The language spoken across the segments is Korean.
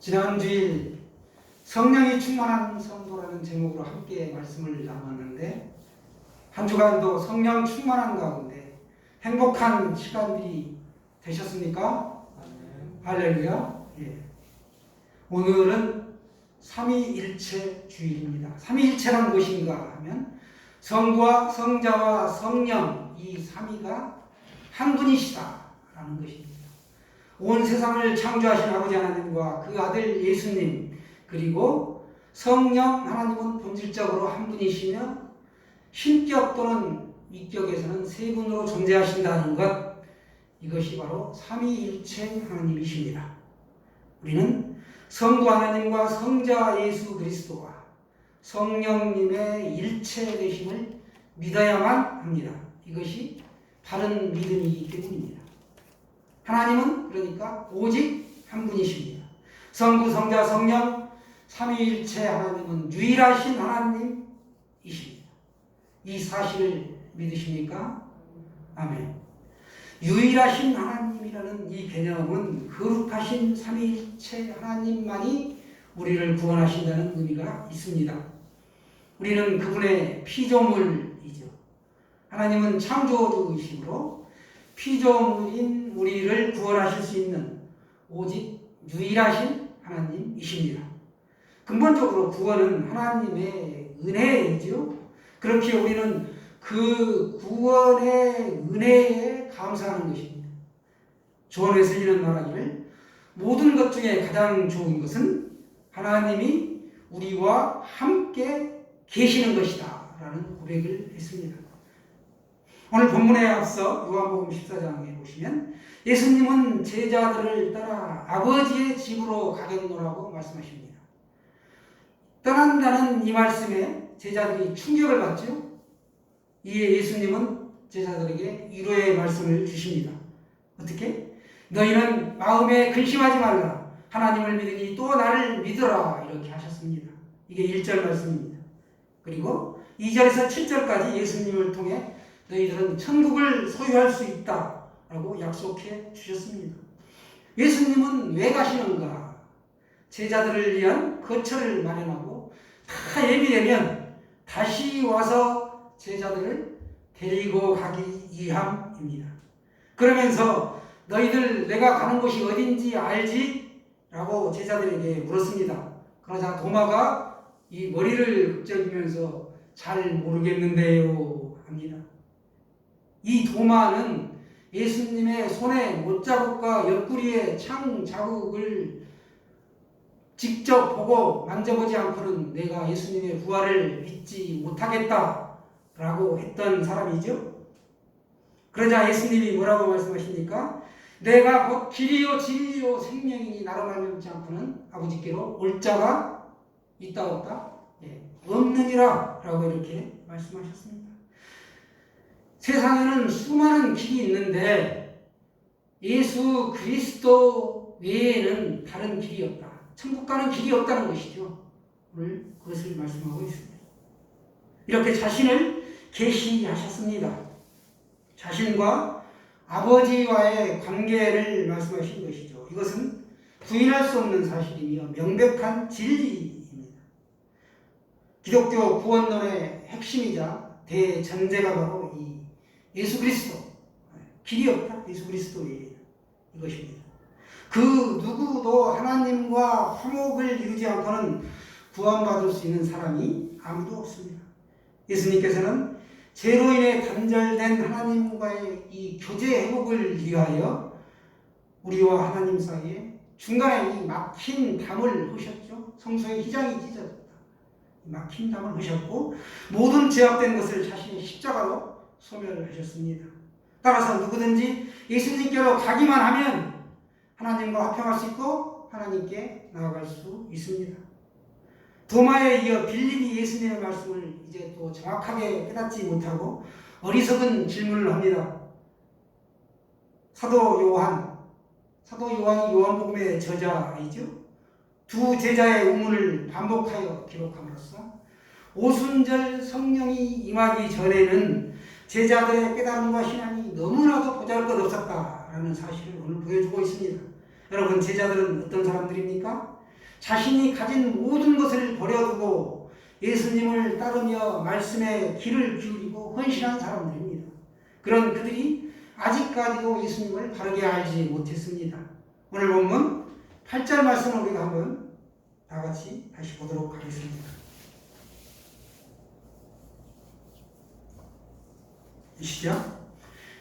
지난 주일 성령이 충만한 성도라는 제목으로 함께 말씀을 나눴는데, 한 주간도 성령 충만한 가운데 행복한 시간들이 되셨습니까? 할렐루야. 예. 오늘은 삼위일체 주일입니다. 삼위일체란 무엇인가 하면 성부와 성자와 성령, 이 삼위가 한 분이시다라는 것입니다. 온 세상을 창조하신 아버지 하나님과 그 아들 예수님, 그리고 성령 하나님은 본질적으로 한 분이시며 신격 또는 위격에서는 세 분으로 존재하신다는 것, 이것이 바로 삼위일체 하나님이십니다. 우리는 성부 하나님과 성자 예수 그리스도와 성령님의 일체 되심을 믿어야만 합니다. 이것이 바른 믿음이기 때문입니다. 하나님은 그러니까 오직 한 분이십니다. 성부, 성자, 성령, 삼위일체 하나님은 유일하신 하나님이십니다. 이 사실을 믿으십니까? 아멘. 유일하신 하나님이라는 이 개념은 거룩하신 삼위일체 하나님만이 우리를 구원하신다는 의미가 있습니다. 우리는 그분의 피조물이죠. 하나님은 창조주이시므로 피조물인 우리를 구원하실 수 있는 오직 유일하신 하나님이십니다. 근본적으로 구원은 하나님의 은혜이죠. 그렇게 우리는 그 구원의 은혜에 감사하는 것입니다. 조언에서 이런 말하기를 모든 것 중에 가장 좋은 것은 하나님이 우리와 함께 계시는 것이다 라는 고백을 했습니다. 오늘 본문에 앞서 요한복음 14장에 보시면 예수님은 제자들을 따라 아버지의 집으로 가겠노라고 말씀하십니다. 떠난다는 이 말씀에 제자들이 충격을 받죠. 이에 예수님은 제자들에게 위로의 말씀을 주십니다. 어떻게? 너희는 마음에 근심하지 말라. 하나님을 믿으니 또 나를 믿으라. 이렇게 하셨습니다. 이게 1절 말씀입니다. 그리고 2절에서 7절까지 예수님을 통해 너희들은 천국을 소유할 수 있다라고 약속해 주셨습니다. 예수님은 왜 가시는가? 제자들을 위한 거처를 마련하고 다 예비되면 다시 와서 제자들을 데리고 가기 위함입니다. 그러면서 너희들 내가 가는 곳이 어딘지 알지? 라고 제자들에게 물었습니다. 그러자 도마가 이 머리를 긁적이면서 잘 모르겠는데요 합니다. 이 도마는 예수님의 손에 못자국과 옆구리에 창 자국을 직접 보고 만져보지 않고는 내가 예수님의 부활을 믿지 못하겠다라고 했던 사람이죠. 그러자 예수님이 뭐라고 말씀하십니까? 내가 곧 길이요 진리요 생명이니 나로 말미암지 않고는 아버지께로 올 자가 있다 없다? 없느니라 라고 이렇게 말씀하셨습니다. 세상에는 수많은 길이 있는데 예수 그리스도 외에는 다른 길이 없다. 천국 가는 길이 없다는 것이죠. 오늘 그것을 말씀하고 있습니다. 이렇게 자신을 계시하셨습니다. 자신과 아버지와의 관계를 말씀하신 것이죠. 이것은 부인할 수 없는 사실이며 명백한 진리입니다. 기독교 구원론의 핵심이자 대전제가 바로 이 예수 그리스도, 길이 없다. 예수 그리스도 외에 이것입니다. 그 누구도 하나님과 화목을 이루지 않고는 구원받을 수 있는 사람이 아무도 없습니다. 예수님께서는 죄로 인해 단절된 하나님과의 이 교제 회복을 위하여 우리와 하나님 사이에 중간에 이 막힌 담을 허셨죠. 성소의 휘장이 찢어졌다. 막힌 담을 허셨고 모든 제약된 것을 자신의 십자가로 소멸하셨습니다. 따라서 누구든지 예수님께로 가기만 하면 하나님과 화평할 수 있고 하나님께 나아갈 수 있습니다. 도마에 이어 빌립이 예수님의 말씀을 이제 또 정확하게 깨닫지 못하고 어리석은 질문을 합니다. 사도 요한이 요한복음의 저자이죠. 두 제자의 우문을 반복하여 기록함으로써 오순절 성령이 임하기 전에는 제자들의 깨달음과 신앙이 너무나도 보잘것없었다라는 사실을 오늘 보여주고 있습니다. 여러분, 제자들은 어떤 사람들입니까? 자신이 가진 모든 것을 버려두고 예수님을 따르며 말씀에 귀를 기울이고 헌신한 사람들입니다. 그런 그들이 아직까지도 예수님을 바르게 알지 못했습니다. 오늘 본문 8절 말씀을 우리가 한번 다 같이 다시 보도록 하겠습니다. 시작.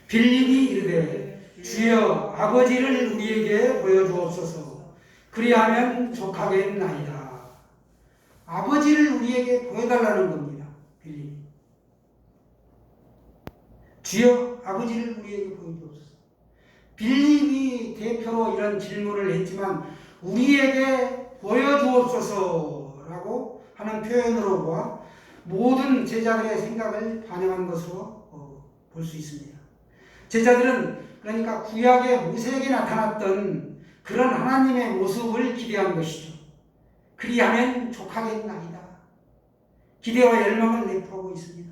빌립이 이르되 주여 아버지를 우리에게 보여주옵소서. 그리하면 족하겠나이다. 아버지를 우리에게 보여달라는 겁니다. 빌립이. 주여 아버지를 우리에게 보여주옵소서. 빌립이 대표로 이런 질문을 했지만 우리에게 보여주옵소서라고 하는 표현으로 보아 모든 제자들의 생각을 반영한 것으로 볼 수 있습니다. 제자들은 그러니까 구약의 모세에게 나타났던 그런 하나님의 모습을 기대한 것이죠. 그리하면 족하겠나이다. 기대와 열망을 내포하고 있습니다.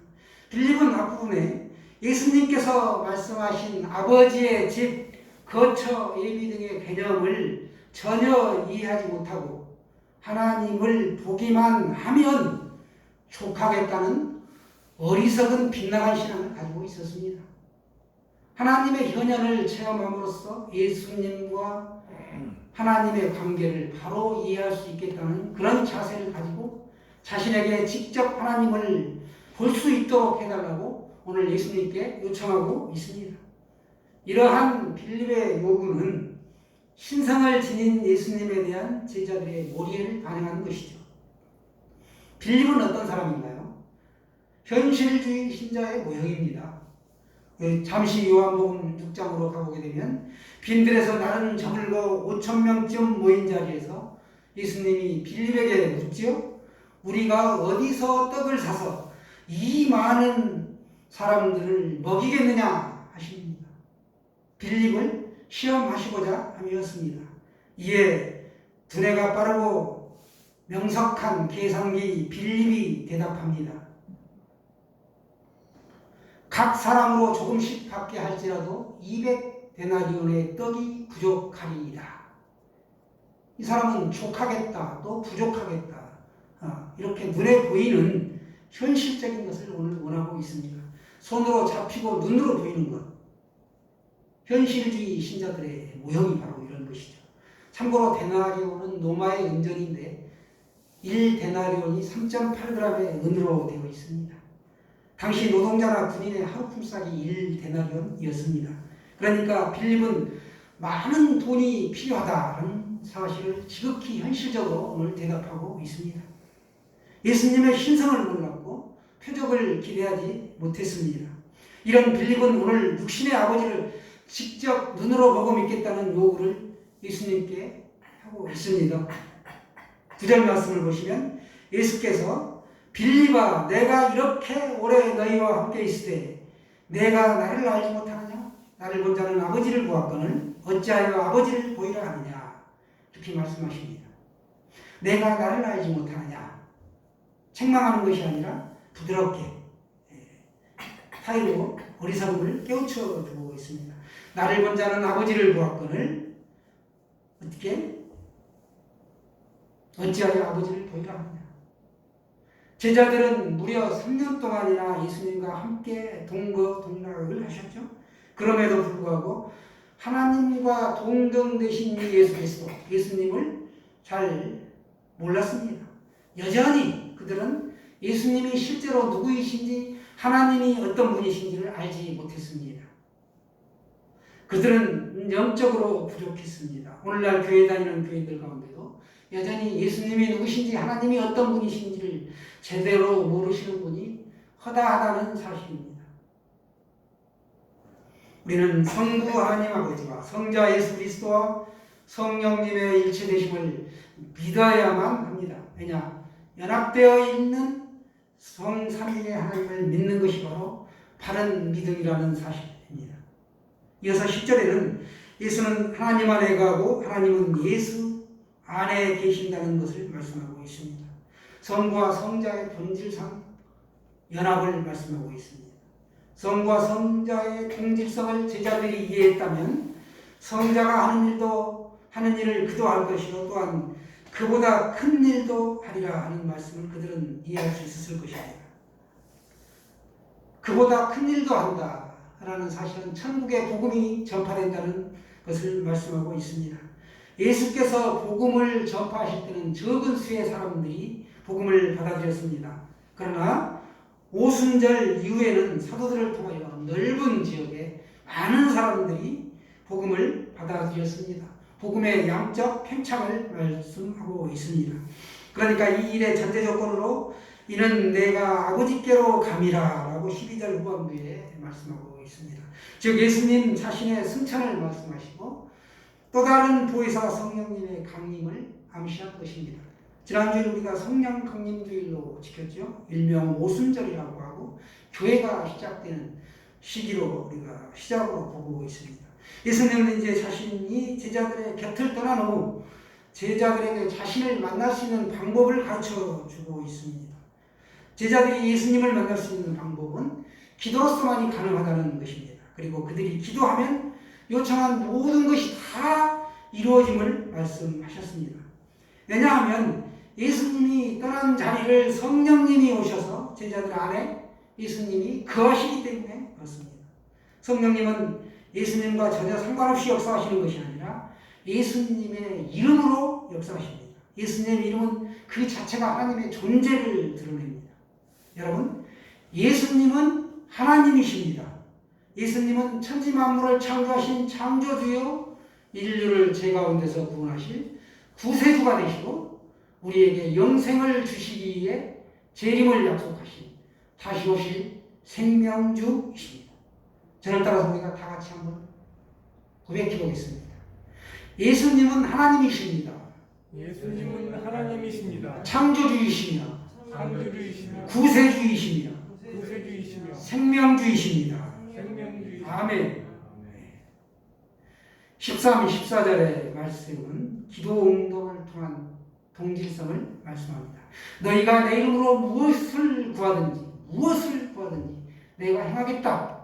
빌립은 앞부분에 예수님께서 말씀하신 아버지의 집, 거처, 예비 등의 개념을 전혀 이해하지 못하고 하나님을 보기만 하면 족하겠다는 어리석은 빗나간 신앙을 가지고 있었습니다. 하나님의 현현을 체험함으로써 예수님과 하나님의 관계를 바로 이해할 수 있겠다는 그런 자세를 가지고 자신에게 직접 하나님을 볼 수 있도록 해달라고 오늘 예수님께 요청하고 있습니다. 이러한 빌립의 요구는 신성을 지닌 예수님에 대한 제자들의 모리를 반영하는 것이죠. 빌립은 어떤 사람인가요? 현실주의 신자의 모형입니다. 잠시 요한복음 6장으로 가보게 되면 빈들에서 나는 저물고 5,000명쯤 모인 자리에서 예수님이 빌립에게 묻지요. 우리가 어디서 떡을 사서 이 많은 사람들을 먹이겠느냐 하십니다. 빌립을 시험하시고자 함이었습니다. 이에 두뇌가 빠르고 명석한 계산기 빌립이 대답합니다. 각 사람으로 조금씩 받게 할지라도 200데나리온의 떡이 부족하리이다. 이 사람은 족하겠다, 또 부족하겠다. 이렇게 눈에 보이는 현실적인 것을 오늘 원하고 있습니다. 손으로 잡히고 눈으로 보이는 것. 현실주의 신자들의 모형이 바로 이런 것이죠. 참고로 데나리온은 로마의 은전인데 1데나리온이 3.8g의 은으로 되어 있습니다. 당시 노동자나 군인의 하루 품삯이 1데나리온이었습니다. 그러니까 빌립은 많은 돈이 필요하다는 사실을 지극히 현실적으로 오늘 대답하고 있습니다. 예수님의 신성을 몰랐고 표적을 기대하지 못했습니다. 이런 빌립은 오늘 육신의 아버지를 직접 눈으로 보고 믿겠다는 요구를 예수님께 하고 있습니다. 9절 말씀을 보시면 예수께서 빌립아 내가 이렇게 오래 너희와 함께 있으되 내가 나를 알지 못하느냐? 나를 본 자는 아버지를 보았거늘 어찌하여 아버지를 보이라 하느냐? 이렇게 말씀하십니다. 내가 나를 알지 못하느냐? 책망하는 것이 아니라 부드럽게 타이로 어리석음을 깨우쳐 주고 있습니다. 나를 본 자는 아버지를 보았거늘 어떻게? 어찌하여 아버지를 보이라 하느냐? 제자들은 무려 3년 동안이나 예수님과 함께 동거동락을 하셨죠. 그럼에도 불구하고 하나님과 동등 되신 예수 그리스도, 예수님을 잘 몰랐습니다. 여전히 그들은 예수님이 실제로 누구이신지 하나님이 어떤 분이신지를 알지 못했습니다. 그들은 영적으로 부족했습니다. 오늘날 교회 다니는 교인들 가운데도 여전히 예수님이 누구신지 하나님이 어떤 분이신지를 제대로 모르시는 분이 허다하다는 사실입니다. 우리는 성부 하나님 아버지와 성자 예수 그리스도와 성령님의 일체되심을 믿어야만 합니다. 왜냐? 연합되어 있는 성삼위의 하나님을 믿는 것이 바로 바른 믿음이라는 사실입니다. 이어서 10절에는 예수는 하나님 안에 가고 하나님은 예수 안에 계신다는 것을 말씀하고 있습니다. 성부와 성자의 본질상 연합을 말씀하고 있습니다. 성부와 성자의 동질성을 제자들이 이해했다면 성자가 하는 일을 그도 할 것이요 또한 그보다 큰 일도 하리라 하는 말씀을 그들은 이해할 수 있었을 것입니다. 그보다 큰 일도 한다라는 사실은 천국의 복음이 전파된다는 것을 말씀하고 있습니다. 예수께서 복음을 전파하실 때는 적은 수의 사람들이 복음을 받아들였습니다. 그러나 오순절 이후에는 사도들을 통하여 넓은 지역에 많은 사람들이 복음을 받아들였습니다. 복음의 양적 팽창을 말씀하고 있습니다. 그러니까 이 일의 전제 조건으로 이는 내가 아버지께로 감이라 라고 12절 후반부에 말씀하고 있습니다. 즉 예수님 자신의 승천을 말씀하시고 또 다른 보혜사 성령님의 강림을 암시한 것입니다. 지난주에 우리가 성령 강림 주일로 지켰죠. 일명 오순절이라고 하고 교회가 시작되는 시기로 우리가 시작으로 보고 있습니다. 예수님은 이제 자신이 제자들의 곁을 떠난 후 제자들에게 자신을 만날 수 있는 방법을 가르쳐 주고 있습니다. 제자들이 예수님을 만날 수 있는 방법은 기도로서만이 가능하다는 것입니다. 그리고 그들이 기도하면 요청한 모든 것이 다 이루어짐을 말씀하셨습니다. 왜냐하면 예수님이 떠난 자리를 성령님이 오셔서 제자들 안에 예수님이 거하시기 때문에 그렇습니다. 성령님은 예수님과 전혀 상관없이 역사하시는 것이 아니라 예수님의 이름으로 역사하십니다. 예수님의 이름은 그 자체가 하나님의 존재를 드러냅니다. 여러분, 예수님은 하나님이십니다. 예수님은 천지 만물을 창조하신 창조주요 인류를 죄 가운데서 구원하실 구세주가 되시고 우리에게 영생을 주시기 위해 재림을 약속하신 다시 오실 생명주이십니다. 저를 따라서 우리가 다 같이 한번 고백해 보겠습니다. 예수님은 하나님이십니다. 예수님은 하나님이십니다. 창조주이시며 창조주이시며 구세주이시며 구세주이시며 생명주이십니다. 생명주이시며 아멘. 13, 14절의 말씀은 기도 응답을 통한 동질성을 말씀합니다. 너희가 내 이름으로 무엇을 구하든지 내가 행하겠다.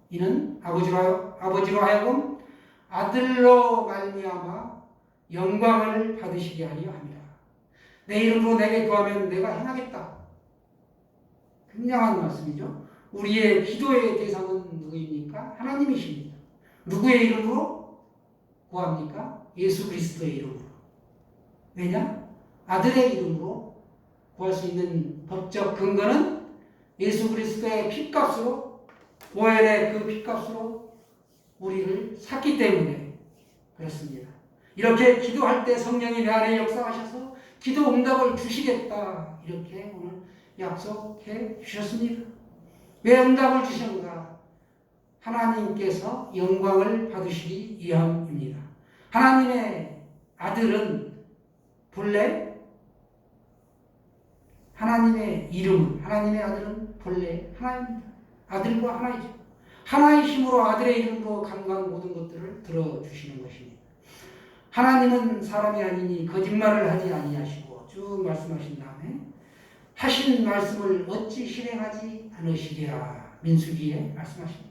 이는 아버지로 하여금 아들로 말미암아 영광을 받으시게 하려 함이라. 내 이름으로 내게 구하면 내가 행하겠다. 굉장한 말씀이죠. 우리의 기도의 대상은 누구입니까? 하나님이십니다. 누구의 이름으로 구합니까? 예수 그리스도의 이름으로. 왜냐? 아들의 이름으로 구할 수 있는 법적 근거는 예수 그리스도의 핏값으로, 보혈의 그 핏값으로 우리를 샀기 때문에 그렇습니다. 이렇게 기도할 때 성령이 내 안에 역사하셔서 기도 응답을 주시겠다. 이렇게 오늘 약속해 주셨습니다. 왜 응답을 주셨는가? 하나님께서 영광을 받으시기 위함입니다. 하나님의 아들은 본래 하나님의 이름은 하나님의 아들은 본래 하나입니다. 아들과 하나이죠. 하나의 힘으로 아들의 이름으로 간과한 모든 것들을 들어주시는 것입니다. 하나님은 사람이 아니니 거짓말을 하지 아니하시고 쭉 말씀하신 다음에 하신 말씀을 어찌 실행하지 않으시랴. 민수기에 말씀하십니다.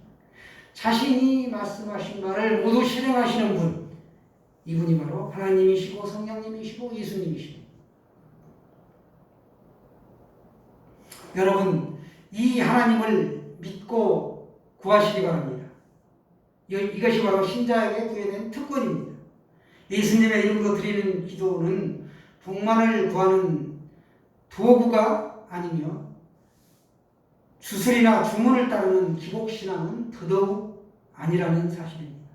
자신이 말씀하신 말을 모두 실행하시는 분, 이분이 바로 하나님이시고 성령님이시고 예수님이십니다. 여러분, 이 하나님을 믿고 구하시기 바랍니다. 이것이 바로 신자에게 부여된 특권입니다. 예수님의 이름으로 드리는 기도는 복만을 구하는 도구가 아니며 주술이나 주문을 따르는 기복신앙은 더더욱 아니라는 사실입니다.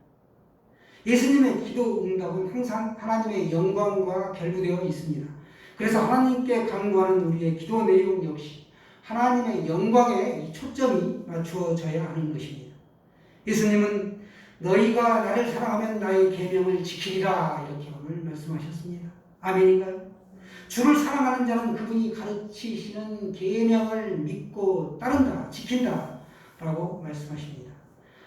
예수님의 기도 응답은 항상 하나님의 영광과 결부되어 있습니다. 그래서 하나님께 간구하는 우리의 기도 내용 역시 하나님의 영광에 초점이 맞추어져야 하는 것입니다. 예수님은 너희가 나를 사랑하면 나의 계명을 지키리라 이렇게 오늘 말씀하셨습니다. 아멘인가요? 주를 사랑하는 자는 그분이 가르치시는 계명을 믿고 따른다, 지킨다 라고 말씀하십니다.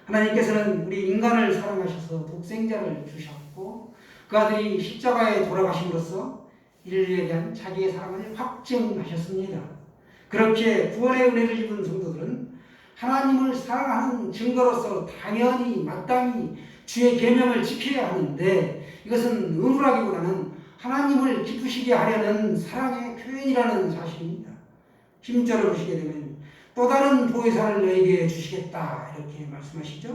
하나님께서는 우리 인간을 사랑하셔서 독생자를 주셨고 그 아들이 십자가에 돌아가심으로써 인류에 대한 자기의 사랑을 확증하셨습니다. 그렇게 구원의 은혜를 입은 성도들은 하나님을 사랑하는 증거로서 당연히 마땅히 주의 계명을 지켜야 하는데 이것은 의무라기보다는 하나님을 기쁘시게 하려는 사랑의 표현이라는 사실입니다. 16절을 보시게 되면 또 다른 보혜사를 너에게 주시겠다 이렇게 말씀하시죠.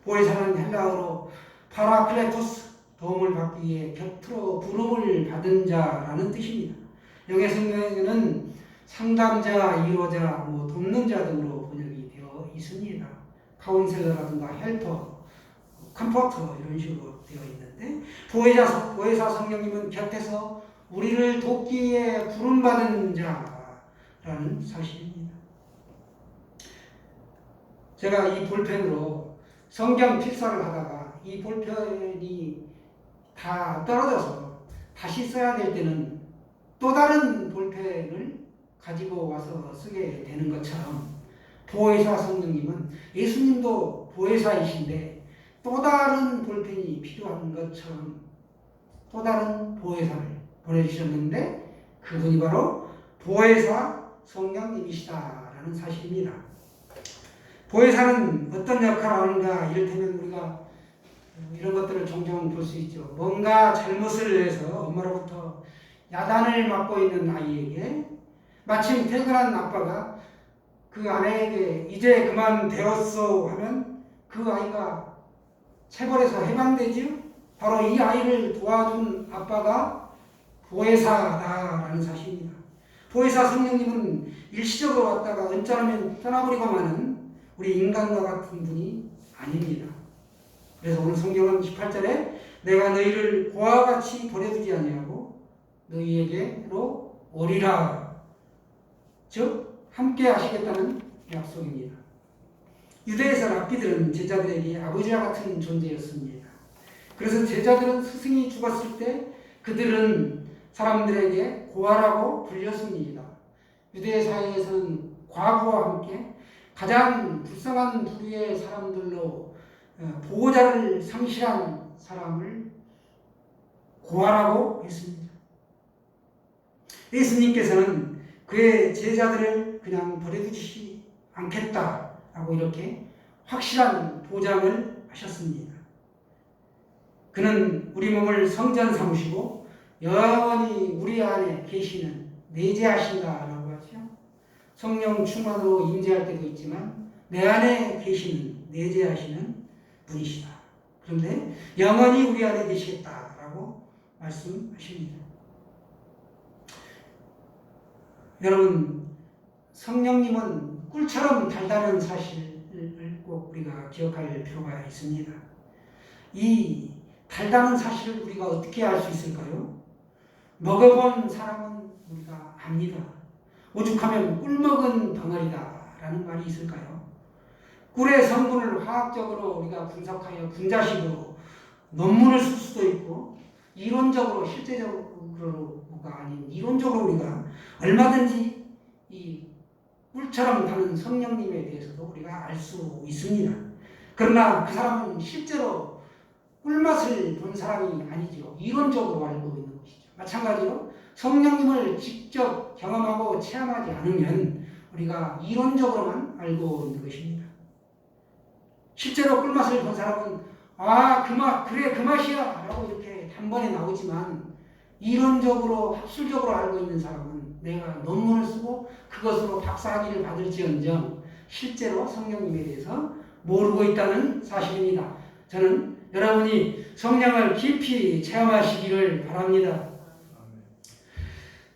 보혜사는 헬라어로 파라클레토스, 도움을 받기 위해 곁으로 부름을 받은 자라는 뜻입니다. 영의 성경에는 상담자, 위로자, 돕는 자 등으로 번역이 되어 있습니다. 카운셀러라든가 헬퍼, 컴포터 이런 식으로 되어 있는데 보혜사 성령님은 곁에서 우리를 돕기 위해 부름받은 자라는 사실입니다. 제가 이 볼펜으로 성경 필사를 하다가 이 볼펜이 다 떨어져서 다시 써야 될 때는 또 다른 볼펜을 가지고 와서 쓰게 되는 것처럼 보혜사 성령님은 예수님도 보혜사이신데 또 다른 볼펜이 필요한 것처럼 또 다른 보혜사를 보내주셨는데 그분이 바로 보혜사 성령님이시다라는 사실입니다. 보혜사는 어떤 역할을 하는가 이를테면 우리가 이런 것들을 종종 볼 수 있죠. 뭔가 잘못을 해서 엄마로부터 야단을 맞고 있는 아이에게 마침 퇴근한 아빠가 그 아내에게 이제 그만 배웠어 하면 그 아이가 체벌에서 해방되지요. 바로 이 아이를 도와준 아빠가 보혜사다라는 사실입니다. 보혜사 성령님은 일시적으로 왔다가 언짢으면 떠나버리고 마는 우리 인간과 같은 분이 아닙니다. 그래서 오늘 성경은 18절에 내가 너희를 고와 같이 버려두지 아니하고 너희에게로 오리라. 즉 함께 하시겠다는 약속입니다. 유대에서 랍비들은 제자들에게 아버지와 같은 존재였습니다. 그래서 제자들은 스승이 죽었을 때 그들은 사람들에게 고아라고 불렸습니다. 유대 사회에서는 과부와 함께 가장 불쌍한 부류의 사람들로 보호자를 상실한 사람을 고아라고 했습니다. 예수님께서는 그의 제자들을 그냥 버려두지 않겠다라고 이렇게 확실한 보장을 하셨습니다. 그는 우리 몸을 성전 삼으시고 영원히 우리 안에 계시는 내재하신다라고 하죠. 성령 충만으로 임재할 때도 있지만 내 안에 계시는 내재하시는 분이시다. 그런데 영원히 우리 안에 계시겠다라고 말씀하십니다. 여러분, 성령님은 꿀처럼 달다는 사실을 꼭 우리가 기억할 필요가 있습니다. 이 달다는 사실을 우리가 어떻게 알 수 있을까요? 먹어본 사람은 우리가 압니다. 오죽하면 꿀 먹은 덩어리다 라는 말이 있을까요? 꿀의 성분을 화학적으로 우리가 분석하여 분자식으로 논문을 쓸 수도 있고 이론적으로 실제적으로가 아닌 이론적으로 우리가 얼마든지 이 꿀처럼 다는 성령님에 대해서도 우리가 알 수 있습니다. 그러나 그 사람은 실제로 꿀맛을 본 사람이 아니죠. 이론적으로 알고 있는 것이죠. 마찬가지로 성령님을 직접 경험하고 체험하지 않으면 우리가 이론적으로만 알고 있는 것입니다. 실제로 꿀맛을 본 사람은 그 맛, 그래 그 맛이야 라고 이렇게 단번에 나오지만 이론적으로 학술적으로 알고 있는 사람은 내가 논문을 쓰고 그것으로 박사학위를 받을지언정 실제로 성령님에 대해서 모르고 있다는 사실입니다. 저는 여러분이 성령을 깊이 체험하시기를 바랍니다.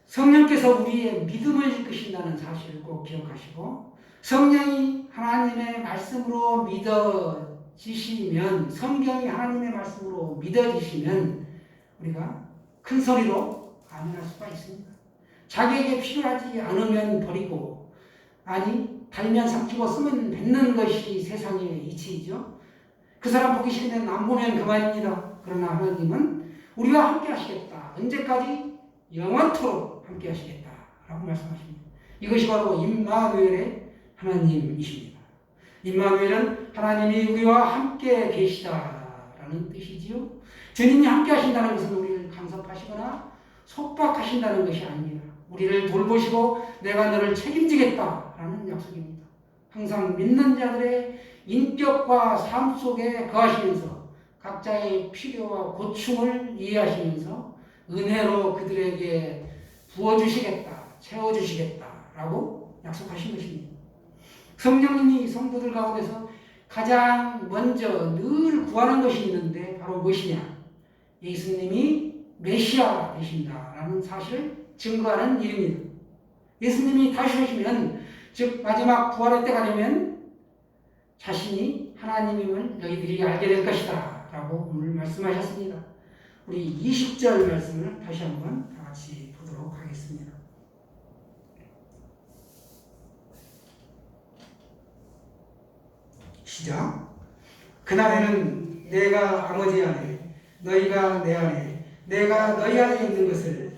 성령께서 우리의 믿음을 이끄신다는 사실을 꼭 기억하시고 성령이 하나님의 말씀으로 믿어지시면 성경이 하나님의 말씀으로 믿어지시면 우리가 큰 소리로 아멘할 수가 있습니다. 자기에게 필요하지 않으면 버리고 달면 삭히고 쓰면 뱉는 것이 세상의 이치이죠. 그 사람 보기 싫으면 안 보면 그만입니다. 그러나 하나님은 우리와 함께 하시겠다. 언제까지? 영원토록 함께 하시겠다라고 말씀하십니다. 이것이 바로 임마누엘의 하나님이십니다. 임마누엘은 하나님이 우리와 함께 계시다라는 뜻이지요. 주님이 함께 하신다는 것은 우리를 간섭하시거나 속박하신다는 것이 아닙니다. 우리를 돌보시고 내가 너를 책임지겠다라는 약속입니다. 항상 믿는 자들의 인격과 삶 속에 거하시면서 각자의 필요와 고충을 이해하시면서 은혜로 그들에게 부어주시겠다, 채워주시겠다라고 약속하신 것입니다. 성령님이 성도들 가운데서 가장 먼저 늘 구하는 것이 있는데 바로 무엇이냐? 예수님이 메시아가 되신다라는 사실을 증거하는 일입니다. 예수님이 다시 오시면, 즉 마지막 부활의 때가 되면 자신이 하나님임을 너희들이 알게 될 것이다 라고 오늘 말씀하셨습니다. 우리 20절 말씀을 다시 한번 다 같이 보도록 하겠습니다. 시작. 그날에는 내가 아버지 안에, 너희가 내 안에, 내가 너희 안에 있는 것을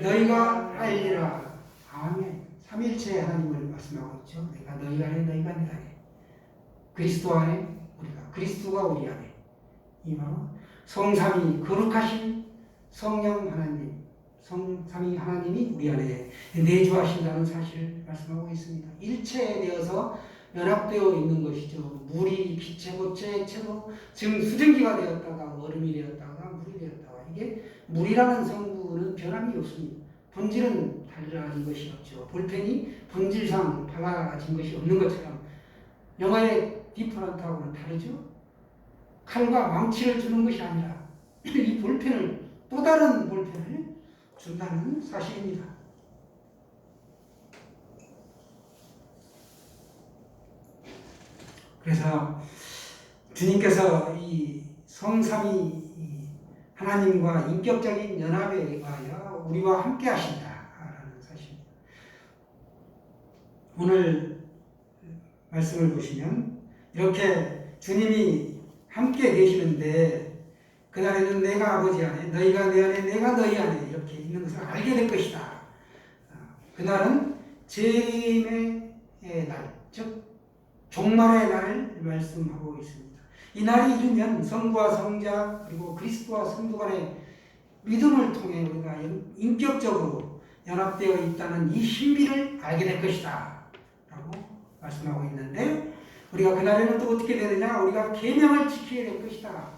너희가 알리라. 아멘. 삼일체 하나님을 말씀하고 있죠. 내가 너희 안에, 너희가 내 안에. 그리스도 안에, 우리가, 그리스도가 우리 안에. 이 바로 성삼위 거룩하신 성령 하나님, 성삼위 하나님이 우리 안에 내주하신다는 사실을 말씀하고 있습니다. 일체되어서 연합되어 있는 것이죠. 물이 빛의 고체 액체로 지금 수증기가 되었다가 얼음이 되었다가 물이 되었다가, 이게 물이라는 성분은 변함이 없습니다. 본질은 달라진 것이 없죠. 볼펜이 본질상 달라진 것이 없는 것처럼 영화의 디퍼런트하고는 다르죠. 칼과 망치를 주는 것이 아니라 이 볼펜을, 또 다른 볼펜을 준다는 사실입니다. 그래서 주님께서 이 성삼위 하나님과 인격적인 연합에 의하여 우리와 함께 하신다라는 사실입니다. 오늘 말씀을 보시면 이렇게 주님이 함께 계시는데, 그날에는 내가 아버지 안에, 너희가 내 안에, 내가 너희 안에 이렇게 있는 것을 알게 될 것이다. 그날은 재림의 날, 즉 종말의 날을 말씀하고 있습니다. 이 날이 이르면 성부와 성자 그리고 그리스도와 성도 간의 믿음을 통해 우리가 인격적으로 연합되어 있다는 이 신비를 알게 될 것이다 라고 말씀하고 있는데, 우리가 그날에는 또 어떻게 되느냐? 우리가 계명을 지켜야 될 것이다.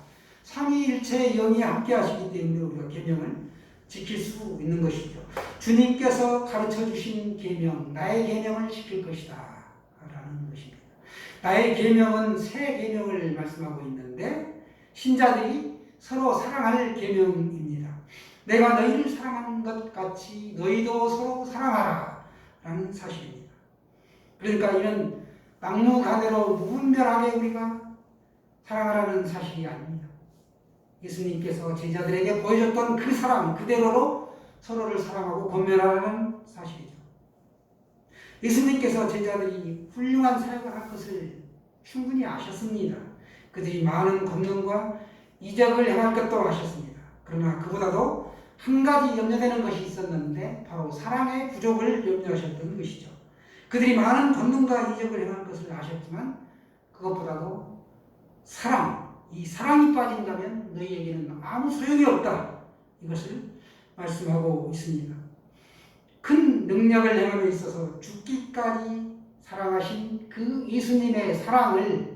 삼위일체의 영이 함께 하시기 때문에 우리가 계명을 지킬 수 있는 것이죠. 주님께서 가르쳐 주신 계명, 나의 계명을 지킬 것이다 라는 것입니다. 나의 계명은 새 계명을 말씀하고 있는데, 신자들이 서로 사랑할 계명입니다. 내가 너희를 사랑하는 것 같이 너희도 서로 사랑하라 라는 사실입니다. 그러니까 이는 막무가내로 무분별하게 우리가 사랑하라는 사실이 아닙니다. 예수님께서 제자들에게 보여줬던 그 사랑 그대로로 서로를 사랑하고 권면하라는 사실이죠. 예수님께서 제자들이 훌륭한 사역을 할 것을 충분히 아셨습니다. 그들이 많은 권능과 이적을 행할 것도 아셨습니다. 그러나 그보다도 한 가지 염려되는 것이 있었는데 바로 사랑의 부족을 염려하셨던 것이죠. 그들이 많은 권능과 이적을 행할 것을 아셨지만 그것보다도 사랑, 이 사랑이 빠진다면 너희에게는 아무 소용이 없다. 이것을 말씀하고 있습니다. 큰 능력을 행함에 있어서 죽기까지 사랑하신 그 예수님의 사랑을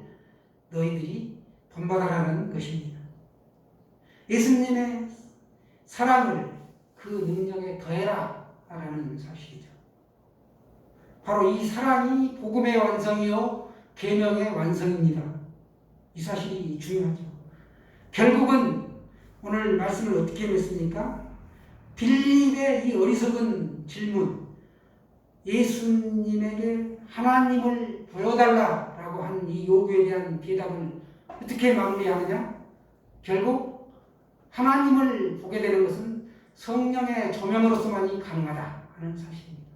너희들이 본받아라는 것입니다. 예수님의 사랑을 그 능력에 더해라 라는 사실이죠. 바로 이 사랑이 복음의 완성이요 계명의 완성입니다. 이 사실이 중요하죠. 결국은 오늘 말씀을 어떻게 했습니까? 빌립의 이 어리석은 질문, 예수님에게 하나님을 보여달라라고 한 이 요구에 대한 대답을 어떻게 마무리하느냐? 결국 하나님을 보게 되는 것은 성령의 조명으로서만이 가능하다 하는 사실입니다.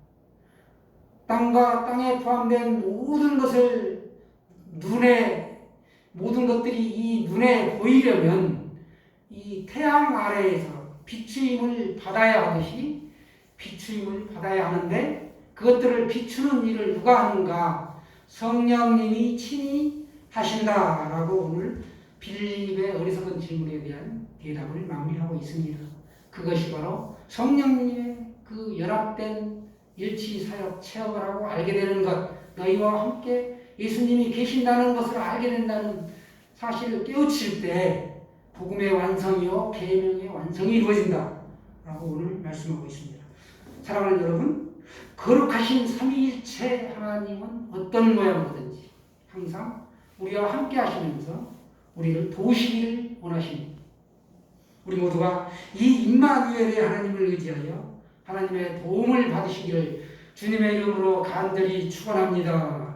땅과 땅에 포함된 모든 것을 모든 것들이 이 눈에 보이려면 이 태양 아래에서 비추임을 받아야 하듯이 비추임을 받아야 하는데, 그것들을 비추는 일을 누가 하는가? 성령님이 친히 하신다라고 오늘 빌립의 어리석은 질문에 대한 대답을 마무리하고 있습니다. 그것이 바로 성령님의 그 연합된 일치 사역 체험을 하고 알게 되는 것, 너희와 함께 예수님이 계신다는 것을 알게 된다는 사실을 깨우칠 때 복음의 완성이요 계명의 완성이 이루어진다 라고 오늘 말씀하고 있습니다. 사랑하는 여러분, 거룩하신 삼위일체 하나님은 어떤 모양이든지 항상 우리와 함께 하시면서 우리를 도우시길 원하십니다. 우리 모두가 이 임마누엘의 하나님을 의지하여 하나님의 도움을 받으시기를 주님의 이름으로 간절히 축원합니다.